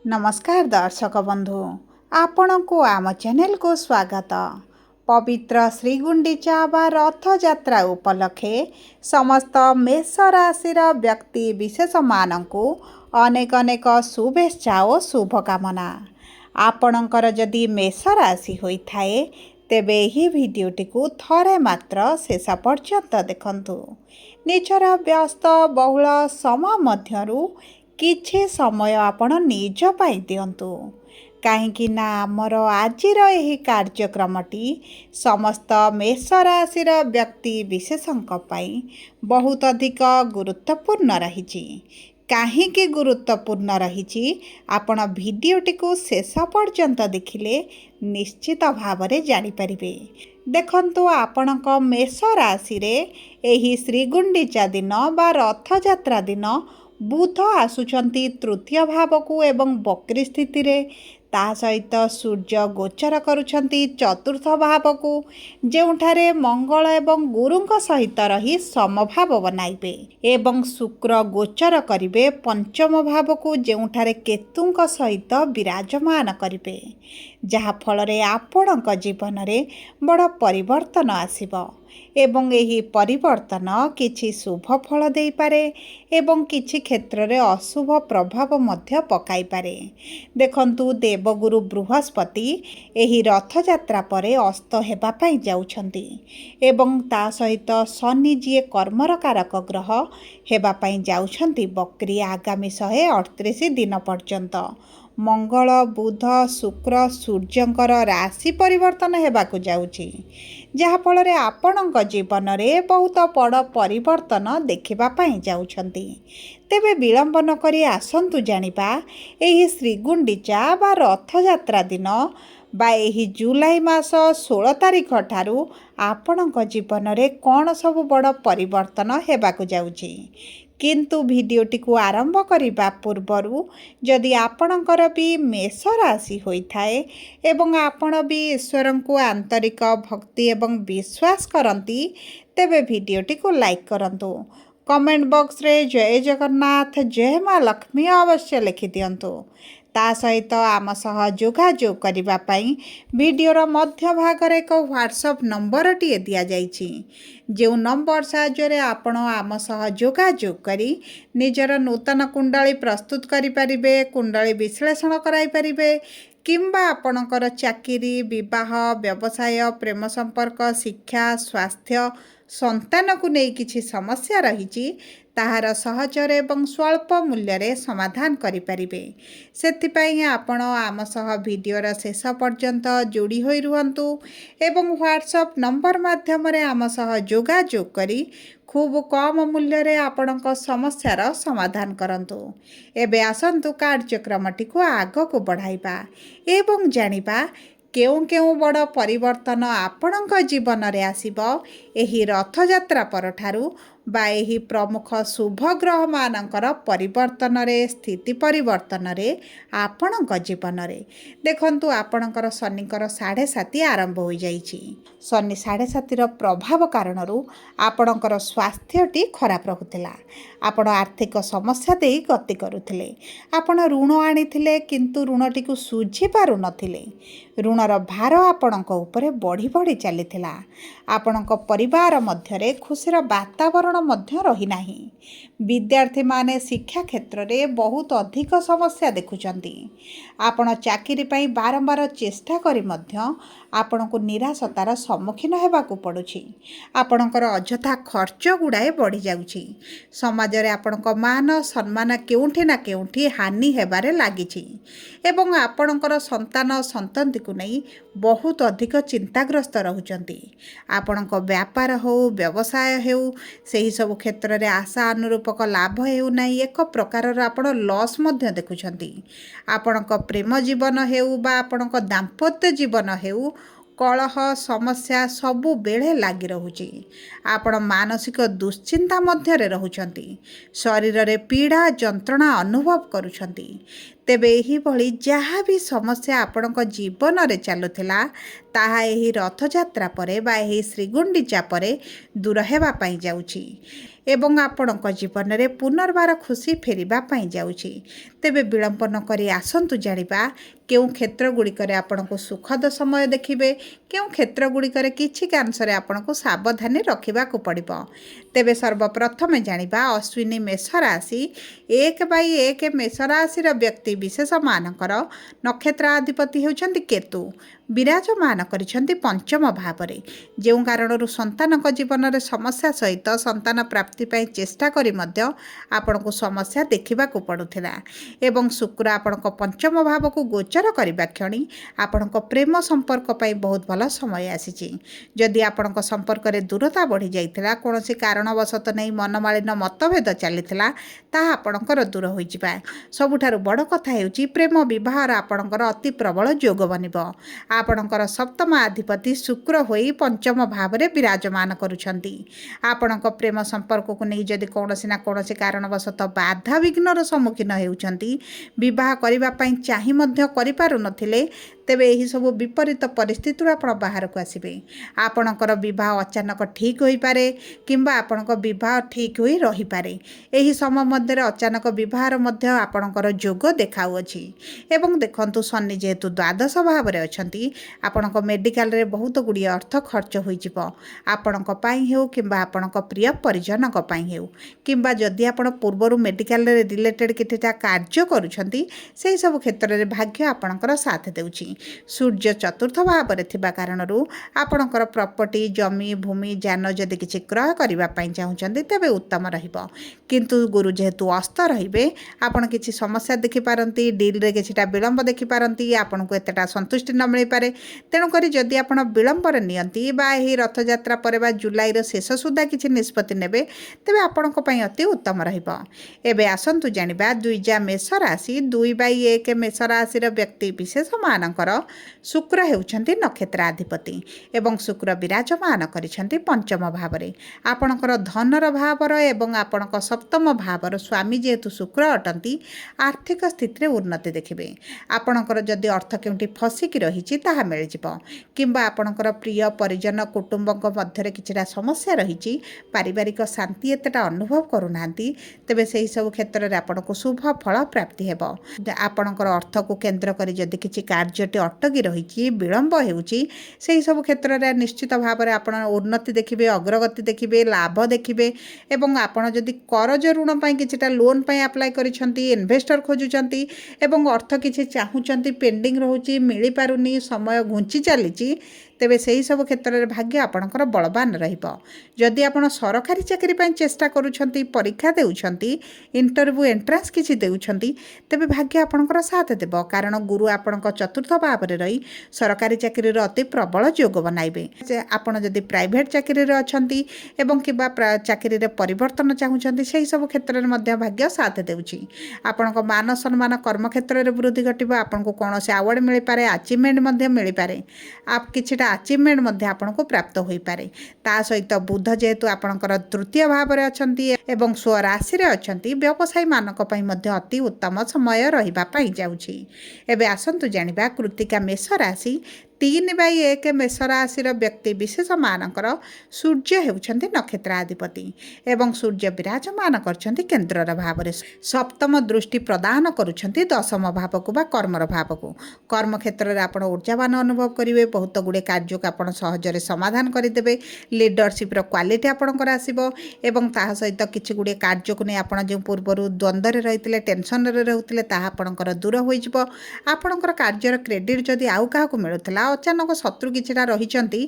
नमस्कार दर्शक बंधु आपण को आम चैनल को स्वागत। पवित्र श्रीगुंडीचा बा रथयात्रा उपलक्षे समस्त मेष राशि व्यक्ति विशेष मानू अनेक अनेक शुभेच्छा और शुभकामना। आपणकर जदि मेष राशि होता है तेबे ही भिडटी को थरे मात्र शेष पर्यंत देखंतु। निजर व्यस्त बहुल समय मध्यरु किछि समय आपण निज पाई दियंतु कहीं ना आमर आजिर यही कार्यक्रमटी समस्त मेष राशि व्यक्ति विशेषंक पाई बहुत अधिक गुरुत्वपूर्ण रही। कहीं गुरुत्वपूर्ण रही आपण भिडटी को शेष पर्यंत देखिले निश्चित भाव में जानीपारे। देखंतु आपणक मेष राशि रे एही श्रीगुंडीचा दिन बा रथयात्रा दिन बुध आसुचंती तृतीय भाव को एवं वक्री स्थिति रे ता सहित सूर्य गोचर करुछंती चतुर्थ भाव को जेउठारे मंगल एवं गुरुंक सहित रही समभाव बनाइबे एवं शुक्र गोचर करिवे पंचम भाव को जेउठारे केतुंक सहित विराजमान करिवे जहा फल रे आपणक जीवन रे बड़ परिवर्तन आसिबो एवं एही परिवर्तन किछि शुभ फल देई पारे एवं किछि क्षेत्र रे अशुभ प्रभाव मध्य पकाई पारे। देखंतु देवगुरु बृहस्पति एही रथयात्रा परे अस्त हेबा पई जाउछंती एवं ता सहित शनि जी कर्मर कारक ग्रह हेबा पई जाउछंती बक्री आगामी 138 दिन पर्यंत। मंगल बुध शुक्र सूर्यंकर राशि परिवर्तन हेबाकु जाउछि जहाँफल आपणक जीवन में बहुत बड़ परिवर्तन देखा जाउछंती। तेबे विलंब न करी आसंतु जानिबा एही श्रीगुंडीचा बा रथयात्रा दिन बा एही जुलाई मास 16 तारिख ठारू आपणक जीवन में कौन सब बड़ परिवर्तन हेबाकु जाउछि। किंतु भिडियोटी को आरंभ करने पूर्वरु जदि आपणकर भी मेष राशि होइथाए एवं आपण भी ईश्वर को आंतरिक भक्ति एवं विश्वास करती तेबे भिडियोटी को लाइक करंतु। कमेंट बॉक्स रे जय जगन्नाथ जय माँ लक्ष्मी अवश्य लिखि दियंतु। ता सहित आम सह जोगाजोग करिबा पई वीडियोर मध्य भागरे एक व्हाट्सएप नंबर टी दिया जाइछि जो नंबर साहाय्य आपण आम सह जोगाजोग करी निजर नूतन कुंडली प्रस्तुत करि परिबे कुंडली विश्लेषण कराई परिबे किंबा आपणकर चाकरी विवाह व्यवसाय प्रेम संपर्क शिक्षा स्वास्थ्य संतान को नहीं किछि समस्या रही ताहार सहजरे एवं स्वल्प मूल्य रे समाधान करि परिबे। सेथिपई आपण आम सह वीडियोर शेष पर्यंत जोड़ी होई रुहंतु एवं व्हाट्सएप नंबर माध्यम रे आम सह जोगाजोग करी खूब कम मूल्य रे आपणक समस्यार समाधान करंतु। एबे आसंतु कार्यक्रमटी को आग को बढ़ाइबा एवं जानिबा केउं केउं बड़ परिवर्तन आपणक जीवन रे आसीबो एही रथयात्रा परठारु बा एही प्रमुख शुभ ग्रह मानकर परिवर्तन रे स्थिति परिवर्तन रे आपणक जीवन रे देखंतु आपणकर शनिकर 7.5 आरंभ हो जाइछि। शनि 7.5 प्रभाव कारणरू आपणकर स्वास्थ्यटी खराब रहुतिला आपण आर्थिक समस्या दे गति करुथिले आपण ऋण आनिथिले किंतु ऋणटी को सुझी पारु नथिले ऋणर भार आपणक उपरे बढ़ी बढ़ी चलीथिला आपणक परिवार मध्यरे खुशीर वातावरण मध्य रही नाही। विद्यार्थी माने शिक्षा क्षेत्र में बहुत अधिक समस्या देखुचंती आपण चाकरी पई बारंबार चेष्टा करी मध्य आपण को निराशतार सम्मुखीन हेबाकु पड़ुछि आपणकर अजथा खर्च गुड़ाए बढ़ी जाउछि समाज रे आपणक मान सम्मान केउठी ना केउठी हानि हेबारे लागिछि एवं आपणकर संतान संतति को नहीं बहुत अधिक चिंताग्रस्त रहुचंती आपणक व्यापार हो व्यवसाय हो सही सब क्षेत्र में आशा अनुरूपक लाभ हेउ नाही एक प्रकार आपण लॉस मध्य देखुछंती आपणक प्रेम जीवन हेउ बा आपणक दाम्पत्य जीवन हेउ कलह समस्या सबु बेले लागी रहुछि आपण मानसिक दुश्चिंता मध्य रहुछंती शरीर रे पीड़ा जंत्रणा अनुभव करुछंती तेबे एही भली जहाँ भी समस्या आपणक जीवन रे चलुथिला ताहा एही रथयात्रा परे बा एही श्रीगुंडीचा परे दूर हेबा पई जाउछि ଏବଂ ଆପଣଙ୍କ ଜୀବନରେ ପୁନର୍ବାର ଖୁସି ଫେରିବା ପାଇଁ ଯାଉଛି। ତେବେ ବିଳମ୍ବ ନ କରି ଆସନ୍ତୁ ଜାଣିବା କେଉଁ କ୍ଷେତ୍ରଗୁଡ଼ିକରେ ଆପଣଙ୍କୁ ସୁଖଦ ସମୟ ଦେଖିବେ, କେଉଁ କ୍ଷେତ୍ରଗୁଡ଼ିକରେ କିଛି କାଂଶରେ ଆପଣଙ୍କୁ ସାବଧାନୀ ରଖିବାକୁ ପଡ଼ିବ। ତେବେ ସର୍ବପ୍ରଥମେ ଜାଣିବା ଅଶ୍ୱିନୀ ମେଷ ରାଶି 1/1 ମେଷ ରାଶିର ବ୍ୟକ୍ତି ବିଶେଷମାନଙ୍କର ନକ୍ଷତ୍ରାଧିପତି ହେଉଛନ୍ତି କେତୁ। ବିରାଜମାନ କରିଛନ୍ତି ପଞ୍ଚମ ଭାବରେ। ଯେଉଁ କାରଣରୁ ସନ୍ତାନଙ୍କ ଜୀବନରେ ସମସ୍ୟା ସହିତ ସନ୍ତାନ ପ୍ରାପ୍ତି ପାଇଁ ଚେଷ୍ଟା କରି ମଧ୍ୟ ଆପଣଙ୍କୁ ସମସ୍ୟା ଦେଖିବାକୁ ପଡ଼ୁଥିଲା ଏବଂ ଶୁକ୍ର ଆପଣଙ୍କ ପଞ୍ଚମ ଭାବକୁ ଗୋଚର କରିବା କ୍ଷଣି ଆପଣଙ୍କ ପ୍ରେମ ସମ୍ପର୍କ ପାଇଁ ବହୁତ ଭଲ ସମୟ ଆସିଛି। ଯଦି ଆପଣଙ୍କ ସମ୍ପର୍କରେ ଦୂରତା ବଢ଼ିଯାଇଥିଲା, କୌଣସି କାରଣବଶତଃ ନେଇ ମନମାଳିନ ମତଭେଦ ଚାଲିଥିଲା, ତାହା ଆପଣଙ୍କର ଦୂର ହୋଇଯିବା। ସବୁଠାରୁ ବଡ଼ କଥା ହେଉଛି ପ୍ରେମ ବିବାହର ଆପଣଙ୍କର ଅତି ପ୍ରବଳ ଯୋଗ ବନିବ। ଆପଣଙ୍କର ସପ୍ତମ ଅଧିପତି ଶୁକ୍ର ହୋଇ ପଞ୍ଚମ ଭାବରେ ବିରାଜମାନ କରୁଛନ୍ତି। ଆପଣଙ୍କ ପ୍ରେମ ସମ୍ପର୍କକୁ ନେଇ ଯଦି କୌଣସି ନା କୌଣସି କାରଣବଶତଃ ବାଧାବିଘ୍ନର ସମ୍ମୁଖୀନ ହେଉଛନ୍ତି, ବିବାହ କରିବା ପାଇଁ ଚାହିଁ ମଧ୍ୟ କରିପାରୁନଥିଲେ, ତେବେ ଏହିସବୁ ବିପରୀତ ପରିସ୍ଥିତିରୁ ଆପଣ ବାହାରକୁ ଆସିବେ। ଆପଣଙ୍କର ବିବାହ ଅଚାନକ ଠିକ୍ ହୋଇପାରେ କିମ୍ବା ଆପଣଙ୍କ ବିବାହ ଠିକ୍ ହୋଇ ରହିପାରେ। ଏହି ସମୟ ମଧ୍ୟରେ ଅଚାନକ ବିବାହର ମଧ୍ୟ ଆପଣଙ୍କର ଯୋଗ ଦେଖାଉଅଛି। ଏବଂ ଦେଖନ୍ତୁ, ଶନି ଯେହେତୁ ଦ୍ୱାଦଶ ଭାବରେ ଅଛନ୍ତି, ଆପଣଙ୍କ ମେଡ଼ିକାଲରେ ବହୁତ ଗୁଡ଼ିଏ ଅର୍ଥ ଖର୍ଚ୍ଚ ହୋଇଯିବ। ଆପଣଙ୍କ ପାଇଁ ହେଉ କିମ୍ବା ଆପଣଙ୍କ ପ୍ରିୟ ପରିଜନଙ୍କ ପାଇଁ ହେଉ, କିମ୍ବା ଯଦି ଆପଣ ପୂର୍ବରୁ ମେଡ଼ିକାଲରେ ରିଲେଟେଡ଼୍ କିଛିଟା କାର୍ଯ୍ୟ କରୁଛନ୍ତି, ସେହିସବୁ କ୍ଷେତ୍ରରେ ଭାଗ୍ୟ ଆପଣଙ୍କର ସାଥ ଦେଉଛି। ସୂର୍ଯ୍ୟ ଚତୁର୍ଥ ଭାବରେ ଥିବା କାରଣରୁ ଆପଣଙ୍କର ପ୍ରପର୍ଟି, ଜମି, ଭୂମି, ଯାନ ଯଦି କିଛି କ୍ରୟ କରିବା ପାଇଁ ଚାହୁଁଛନ୍ତି, ତେବେ ଉତ୍ତମ ରହିବ। କିନ୍ତୁ ଗୁରୁ ଯେହେତୁ ଅସ୍ତ ରହିବେ, ଆପଣ କିଛି ସମସ୍ୟା ଦେଖିପାରନ୍ତି, ଡିଲ୍ରେ କିଛିଟା ବିଳମ୍ବ ଦେଖିପାରନ୍ତି, ଆପଣଙ୍କୁ ଏତେଟା ସନ୍ତୁଷ୍ଟି ନ ମିଳିପାରେ। ତେଣୁକରି ଯଦି ଆପଣ ବିଳମ୍ବରେ ନିଅନ୍ତି ବା ଏହି ରଥଯାତ୍ରା ପରେ ବା ଜୁଲାଇର ଶେଷ ସୁଦ୍ଧା କିଛି ନିଷ୍ପତ୍ତି ନେବେ, ତେବେ ଆପଣଙ୍କ ପାଇଁ ଅତି ଉତ୍ତମ ରହିବ। ଏବେ ଆସନ୍ତୁ ଜାଣିବା ଦ୍ୱିଜା ମେଷ ରାଶି 2/1 ମେଷ ରାଶିର ବ୍ୟକ୍ତି ବିଶେଷମାନଙ୍କର ଶୁକ୍ର ହେଉଛନ୍ତି ନକ୍ଷତ୍ରାଧିପତି ଏବଂ ଶୁକ୍ର ବିରାଜମାନ କରିଛନ୍ତି ପଞ୍ଚମ ଭାବରେ। ଆପଣଙ୍କର ଧନର ଭାବର ଏବଂ ଆପଣଙ୍କ ସପ୍ତମ ଭାବର ସ୍ୱାମୀ ଯେହେତୁ ଶୁକ୍ର ଅଟନ୍ତି, ଆର୍ଥିକ ସ୍ଥିତିରେ ଉନ୍ନତି ଦେଖିବେ। ଆପଣଙ୍କର ଯଦି ଅର୍ଥ କେଉଁଠି ଫସିକି ରହିଛି, ତାହା ମିଳିଯିବ କିମ୍ବା ଆପଣଙ୍କର ପ୍ରିୟ ପରିଜନ କୁଟୁମ୍ବଙ୍କ ମଧ୍ୟରେ କିଛିଟା ସମସ୍ୟା ରହିଛି, ପାରିବାରିକ ଶାନ୍ତି ଏତେଟା ଅନୁଭବ କରୁନାହାନ୍ତି, ତେବେ ସେହିସବୁ କ୍ଷେତ୍ରରେ ଆପଣଙ୍କୁ ଶୁଭ ଫଳ ପ୍ରାପ୍ତି ହେବ। ଆପଣଙ୍କର ଅର୍ଥକୁ କେନ୍ଦ୍ର କରି ଯଦି କିଛି କାର୍ଯ୍ୟଟି ଅଟକି ରହିଛି, ବିଳମ୍ବ ହେଉଛି, ସେହିସବୁ କ୍ଷେତ୍ରରେ ନିଶ୍ଚିତ ଭାବରେ ଆପଣ ଉନ୍ନତି ଦେଖିବେ, ଅଗ୍ରଗତି ଦେଖିବେ, ଲାଭ ଦେଖିବେ। ଏବଂ ଆପଣ ଯଦି କରଜ ଋଣ ପାଇଁ କିଛିଟା ଲୋନ୍ ପାଇଁ ଆପ୍ଲାଏ କରିଛନ୍ତି, ଇନଭେଷ୍ଟର ଖୋଜୁଛନ୍ତି ଏବଂ ଅର୍ଥ କିଛି ଚାହୁଁଛନ୍ତି, ପେଣ୍ଡିଂ ରହୁଛି, ମିଳିପାରୁନି, ସମୟ ଘୁଞ୍ଚି ଚାଲିଛି, ତେବେ ସେହିସବୁ କ୍ଷେତ୍ରରେ ଭାଗ୍ୟ ଆପଣଙ୍କର ବଳବାନ ରହିବ। ଯଦି ଆପଣ ସରକାରୀ ଚାକିରି ପାଇଁ ଚେଷ୍ଟା କରୁଛନ୍ତି, ପରୀକ୍ଷା ଦେଉଛନ୍ତି, ଇଣ୍ଟରଭ୍ୟୁ ଏଣ୍ଟ୍ରାନ୍ସ କିଛି ଦେଉଛନ୍ତି, ତେବେ ଭାଗ୍ୟ ଆପଣଙ୍କର ସାଥ ଦେବ। କାରଣ ଗୁରୁ ଆପଣଙ୍କ ଚତୁର୍ଥ ଭାବରେ ରହି ସରକାରୀ ଚାକିରିର ଅତି ପ୍ରବଳ ଯୋଗ ବନାଇବେ। ଆପଣ ଯଦି ପ୍ରାଇଭେଟ୍ ଚାକିରିରେ ଅଛନ୍ତି ଏବଂ କିମ୍ବା ଚାକିରିରେ ପରିବର୍ତ୍ତନ ଚାହୁଁଛନ୍ତି, ସେହିସବୁ କ୍ଷେତ୍ରରେ ମଧ୍ୟ ଭାଗ୍ୟ ସାଥ ଦେଉଛି। ଆପଣଙ୍କ ମାନ ସମ୍ମାନ କର୍ମକ୍ଷେତ୍ରରେ ବୃଦ୍ଧି ଘଟିବ। ଆପଣଙ୍କୁ କୌଣସି ଆୱାର୍ଡ଼ ମିଳିପାରେ, ଆଚିଭମେଣ୍ଟ ମଧ୍ୟ ମିଳିପାରେ। କିଛିଟା ଆଚିଭମେଣ୍ଟ ମଧ୍ୟ ଆପଣଙ୍କୁ ପ୍ରାପ୍ତ ହୋଇପାରେ। ତା ସହିତ ବୁଧ ଯେହେତୁ ଆପଣଙ୍କର ତୃତୀୟ ଭାବରେ ଅଛନ୍ତି ଏବଂ ସ୍ୱରାଶିରେ ଅଛନ୍ତି, ବ୍ୟବସାୟୀମାନଙ୍କ ପାଇଁ ମଧ୍ୟ ଅତି ଉତ୍ତମ ସମୟ ରହିବା ପାଇଁ ଯାଉଛି। ଏବେ ଆସନ୍ତୁ ଜାଣିବା କୃତ୍ତିକା ମେଷ ରାଶି 3/1 ମେଷ ରାଶିର ବ୍ୟକ୍ତି ବିଶେଷମାନଙ୍କର ସୂର୍ଯ୍ୟ ହେଉଛନ୍ତି ନକ୍ଷତ୍ରାଧିପତି ଏବଂ ସୂର୍ଯ୍ୟ ବିରାଜମାନ କରିଛନ୍ତି କେନ୍ଦ୍ରର ଭାବରେ। ସପ୍ତମ ଦୃଷ୍ଟି ପ୍ରଦାନ କରୁଛନ୍ତି ଦଶମ ଭାବକୁ ବା କର୍ମର ଭାବକୁ। କର୍ମକ୍ଷେତ୍ରରେ ଆପଣ ଊର୍ଜାବାନ ଅନୁଭବ କରିବେ। ବହୁତ ଗୁଡ଼ିଏ କାର୍ଯ୍ୟକୁ ଆପଣ ସହଜରେ ସମାଧାନ କରିଦେବେ। ଲିଡରସିପ୍ର କ୍ୱାଲିଟି ଆପଣଙ୍କର ଆସିବ ଏବଂ ତାହା ସହିତ କିଛି ଗୁଡ଼ିଏ କାର୍ଯ୍ୟକୁ ନେଇ ଆପଣ ଯେଉଁ ପୂର୍ବରୁ ଦ୍ୱନ୍ଦ୍ୱରେ ରହିଥିଲେ, ଟେନସନରେ ରହୁଥିଲେ, ତାହା ଆପଣଙ୍କର ଦୂର ହୋଇଯିବ। ଆପଣଙ୍କର କାର୍ଯ୍ୟର କ୍ରେଡ଼ିଟ୍ ଯଦି ଆଉ କାହାକୁ ମିଳୁଥିଲା, ଅଚାନକ ଶତ୍ରୁ କିଛିଟା ରହିଛନ୍ତି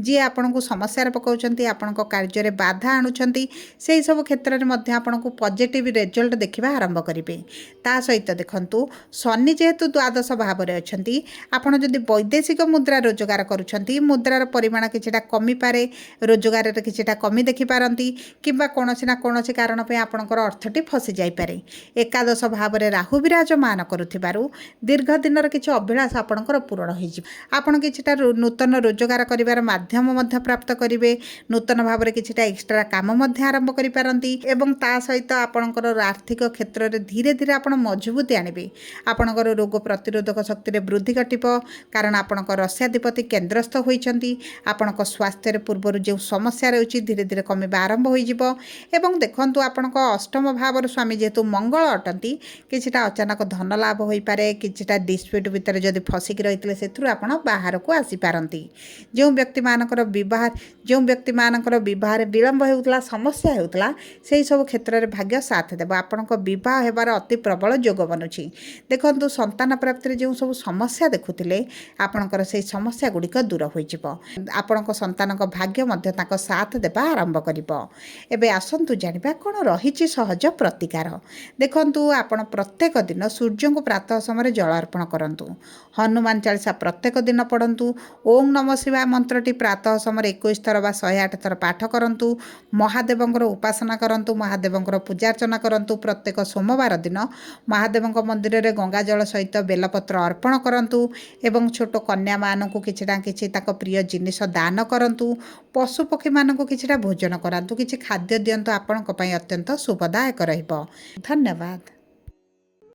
ଯିଏ ଆପଣଙ୍କୁ ସମସ୍ୟାରେ ପକାଉଛନ୍ତି, ଆପଣଙ୍କ କାର୍ଯ୍ୟରେ ବାଧା ଆଣୁଛନ୍ତି, ସେହିସବୁ କ୍ଷେତ୍ରରେ ମଧ୍ୟ ଆପଣଙ୍କୁ ପଜିଟିଭ୍ ରେଜଲ୍ଟ ଦେଖିବା ଆରମ୍ଭ କରିବେ। ତା ସହିତ ଦେଖନ୍ତୁ, ଶନି ଯେହେତୁ ଦ୍ୱାଦଶ ଭାବରେ ଅଛନ୍ତି, ଆପଣ ଯଦି ବୈଦେଶିକ ମୁଦ୍ରା ରୋଜଗାର କରୁଛନ୍ତି, ମୁଦ୍ରାର ପରିମାଣ କିଛିଟା କମିପାରେ, ରୋଜଗାରରେ କିଛିଟା କମି ଦେଖିପାରନ୍ତି କିମ୍ବା କୌଣସି ନା କୌଣସି କାରଣ ପାଇଁ ଆପଣଙ୍କର ଅର୍ଥଟି ଫସି ଯାଇପାରେ। ଏକାଦଶ ଭାବରେ ରାହୁ ବିରାଜମାନ କରୁଥିବାରୁ ଦୀର୍ଘ ଦିନର କିଛି ଅଭିଳାଷ ଆପଣଙ୍କର ପୂରଣ ହୋଇଯିବ। ଆପଣ ଆପଣ କିଛିଟା ନୂତନ ରୋଜଗାର କରିବାର ମାଧ୍ୟମ ମଧ୍ୟ ପ୍ରାପ୍ତ କରିବେ। ନୂତନ ଭାବରେ କିଛିଟା ଏକ୍ସଟ୍ରା କାମ ମଧ୍ୟ ଆରମ୍ଭ କରିପାରନ୍ତି ଏବଂ ତା ସହିତ ଆପଣଙ୍କର ଆର୍ଥିକ କ୍ଷେତ୍ରରେ ଧୀରେ ଧୀରେ ଆପଣ ମଜବୁତି ଆଣିବେ। ଆପଣଙ୍କର ରୋଗ ପ୍ରତିରୋଧକ ଶକ୍ତିରେ ବୃଦ୍ଧି ଘଟିବ, କାରଣ ଆପଣଙ୍କ ରସ୍ୟାଧିପତି କେନ୍ଦ୍ରସ୍ଥ ହୋଇଛନ୍ତି। ଆପଣଙ୍କ ସ୍ୱାସ୍ଥ୍ୟରେ ପୂର୍ବରୁ ଯେଉଁ ସମସ୍ୟା ରହିଛି ଧୀରେ ଧୀରେ କମିବା ଆରମ୍ଭ ହୋଇଯିବ। ଏବଂ ଦେଖନ୍ତୁ, ଆପଣଙ୍କ ଅଷ୍ଟମ ଭାବର ସ୍ୱାମୀ ଯେହେତୁ ମଙ୍ଗଳ ଅଟନ୍ତି, କିଛିଟା ଅଚାନକ ଧନ ଲାଭ ହୋଇପାରେ। କିଛିଟା ଡିସ୍ପ୍ୟୁଟ୍ ଭିତରେ ଯଦି ଫସିକି ରହିଥିଲେ ସେଥିରୁ ଆପଣ ବାହାରକୁ ଆସିପାରନ୍ତି। ଯେଉଁ ବ୍ୟକ୍ତିମାନଙ୍କର ବିବାହରେ ବିଳମ୍ବ ହେଉଥିଲା, ସମସ୍ୟା ହେଉଥିଲା, ସେହି ସବୁ କ୍ଷେତ୍ରରେ ଭାଗ୍ୟ ସାଥ ଦେବ। ଆପଣଙ୍କ ବିବାହ ହେବାର ଅତି ପ୍ରବଳ ଯୋଗ ବନୁଛି। ଦେଖନ୍ତୁ, ସନ୍ତାନ ପ୍ରାପ୍ତିରେ ଯେଉଁ ସବୁ ସମସ୍ୟା ଦେଖୁଥିଲେ, ଆପଣଙ୍କର ସେହି ସମସ୍ୟା ଗୁଡ଼ିକ ଦୂର ହୋଇଯିବ। ଆପଣଙ୍କ ସନ୍ତାନଙ୍କ ଭାଗ୍ୟ ମଧ୍ୟ ତାଙ୍କ ସାଥ ଦେବା ଆରମ୍ଭ କରିବ। ଏବେ ଆସନ୍ତୁ ଜାଣିବା କ'ଣ ରହିଛି ସହଜ ପ୍ରତିକାର। ଦେଖନ୍ତୁ, ଆପଣ ପ୍ରତ୍ୟେକ ଦିନ ସୂର୍ଯ୍ୟଙ୍କୁ ପ୍ରାତଃ ସମୟରେ ଜଳ ଅର୍ପଣ କରନ୍ତୁ। ହନୁମାନ ଚାଳିଶା ପ୍ରତ୍ୟେକ ଦିନ ପଢ଼ନ୍ତୁ। ଓଁ ନମ ଶିବାୟ ମନ୍ତ୍ରଟି ପ୍ରାତଃ ସମୟରେ 21 ଥର ବା 108 ଥର ପାଠ କରନ୍ତୁ। ମହାଦେବଙ୍କର ଉପାସନା କରନ୍ତୁ। ମହାଦେବଙ୍କର ପୂଜାର୍ଚ୍ଚନା କରନ୍ତୁ। ପ୍ରତ୍ୟେକ ସୋମବାର ଦିନ ମହାଦେବଙ୍କ ମନ୍ଦିରରେ ଗଙ୍ଗା ଜଳ ସହିତ ବେଲପତ୍ର ଅର୍ପଣ କରନ୍ତୁ ଏବଂ ଛୋଟ କନ୍ୟାମାନଙ୍କୁ କିଛି ନା କିଛି ତାଙ୍କ ପ୍ରିୟ ଜିନିଷ ଦାନ କରନ୍ତୁ। ପଶୁପକ୍ଷୀମାନଙ୍କୁ କିଛିଟା ଭୋଜନ କରାନ୍ତୁ। କିଛି ଖାଦ୍ୟ ଦିଅନ୍ତୁ, ଆପଣଙ୍କ ପାଇଁ ଅତ୍ୟନ୍ତ ଶୁଭଦାୟକ ରହିବ। ଧନ୍ୟବାଦ।